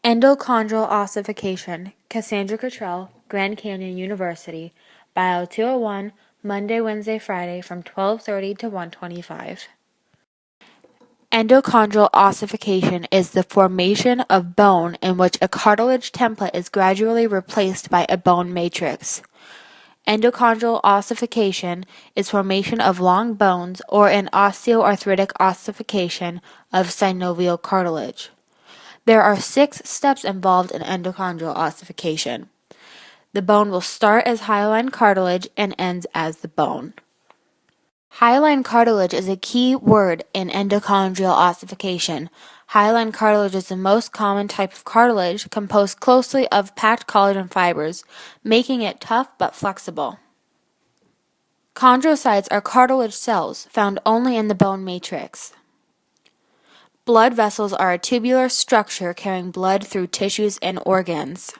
Endochondral Ossification, Cassandra Cottrell, Grand Canyon University, Bio 201, Monday, Wednesday, Friday from 12:30 to 1:25. Endochondral ossification is the formation of bone in which a cartilage template is gradually replaced by a bone matrix. Endochondral ossification is formation of long bones or an osteoarthritic ossification of synovial cartilage. There are 6 steps involved in endochondral ossification. The bone will start as hyaline cartilage and ends as the bone. Hyaline cartilage is a key word in endochondral ossification. Hyaline cartilage is the most common type of cartilage, composed closely of packed collagen fibers, making it tough but flexible. Chondrocytes are cartilage cells found only in the bone matrix. Blood vessels are a tubular structure carrying blood through tissues and organs.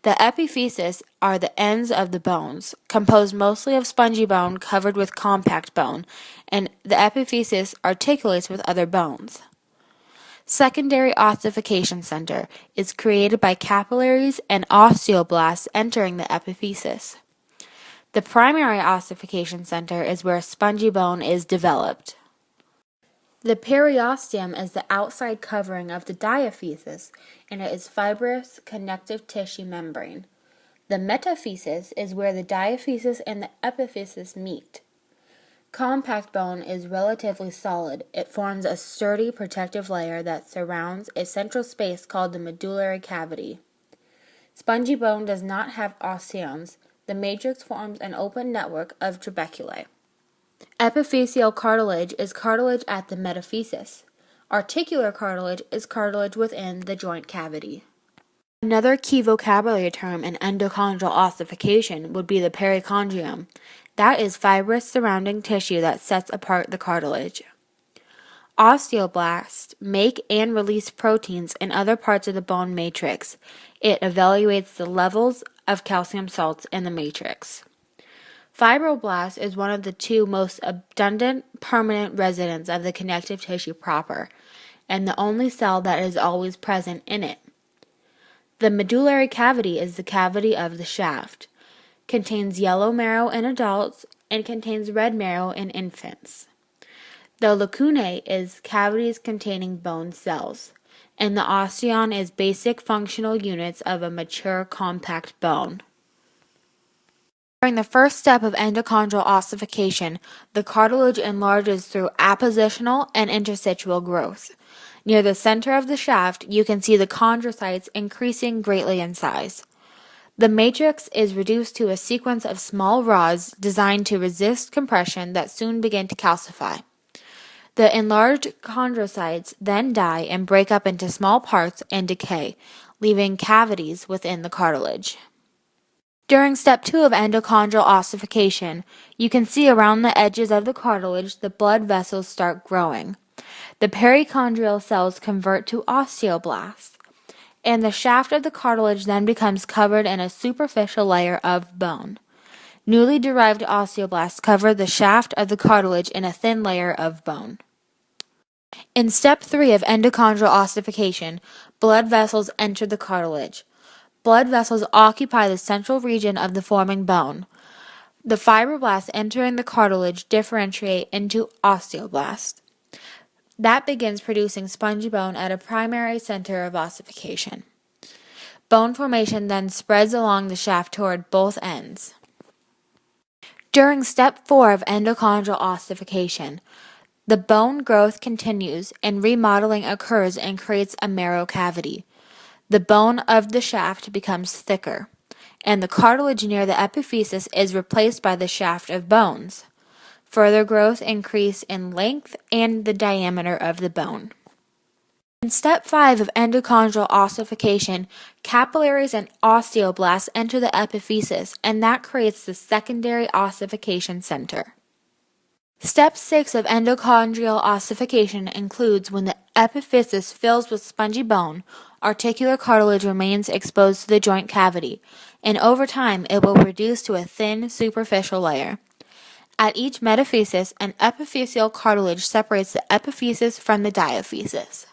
The epiphyses are the ends of the bones, composed mostly of spongy bone covered with compact bone, and the epiphysis articulates with other bones. Secondary ossification center is created by capillaries and osteoblasts entering the epiphysis. The primary ossification center is where spongy bone is developed. The periosteum is the outside covering of the diaphysis, and it is fibrous connective tissue membrane. The metaphysis is where the diaphysis and the epiphysis meet. Compact bone is relatively solid. It forms a sturdy protective layer that surrounds a central space called the medullary cavity. Spongy bone does not have osteons. The matrix forms an open network of trabeculae. Epiphyseal cartilage is cartilage at the metaphysis. Articular cartilage is cartilage within the joint cavity. Another key vocabulary term in endochondral ossification would be the perichondrium. That is fibrous surrounding tissue that sets apart the cartilage. Osteoblasts make and release proteins in other parts of the bone matrix. It evaluates the levels of calcium salts in the matrix. Fibroblast is one of the 2 most abundant permanent residents of the connective tissue proper, and the only cell that is always present in it. The medullary cavity is the cavity of the shaft, contains yellow marrow in adults, and contains red marrow in infants. The lacunae is cavities containing bone cells, and the osteon is basic functional units of a mature compact bone. During the first step of endochondral ossification, the cartilage enlarges through appositional and interstitial growth. Near the center of the shaft, you can see the chondrocytes increasing greatly in size. The matrix is reduced to a sequence of small rods designed to resist compression that soon begin to calcify. The enlarged chondrocytes then die and break up into small parts and decay, leaving cavities within the cartilage. During step 2 of endochondral ossification, you can see around the edges of the cartilage the blood vessels start growing. The perichondrial cells convert to osteoblasts, and the shaft of the cartilage then becomes covered in a superficial layer of bone. Newly derived osteoblasts cover the shaft of the cartilage in a thin layer of bone. In step 3 of endochondral ossification, blood vessels enter the cartilage. Blood vessels occupy the central region of the forming bone. The fibroblasts entering the cartilage differentiate into osteoblasts. That begins producing spongy bone at a primary center of ossification. Bone formation then spreads along the shaft toward both ends. During step 4 of endochondral ossification, the bone growth continues and remodeling occurs and creates a marrow cavity. The bone of the shaft becomes thicker, and the cartilage near the epiphysis is replaced by the shaft of bones. Further growth increase in length and the diameter of the bone. In step 5 of endochondral ossification, capillaries and osteoblasts enter the epiphysis, and that creates the secondary ossification center. Step 6 of endochondral ossification includes when the epiphysis fills with spongy bone, articular cartilage remains exposed to the joint cavity, and over time it will reduce to a thin superficial layer. At each metaphysis, an epiphyseal cartilage separates the epiphysis from the diaphysis.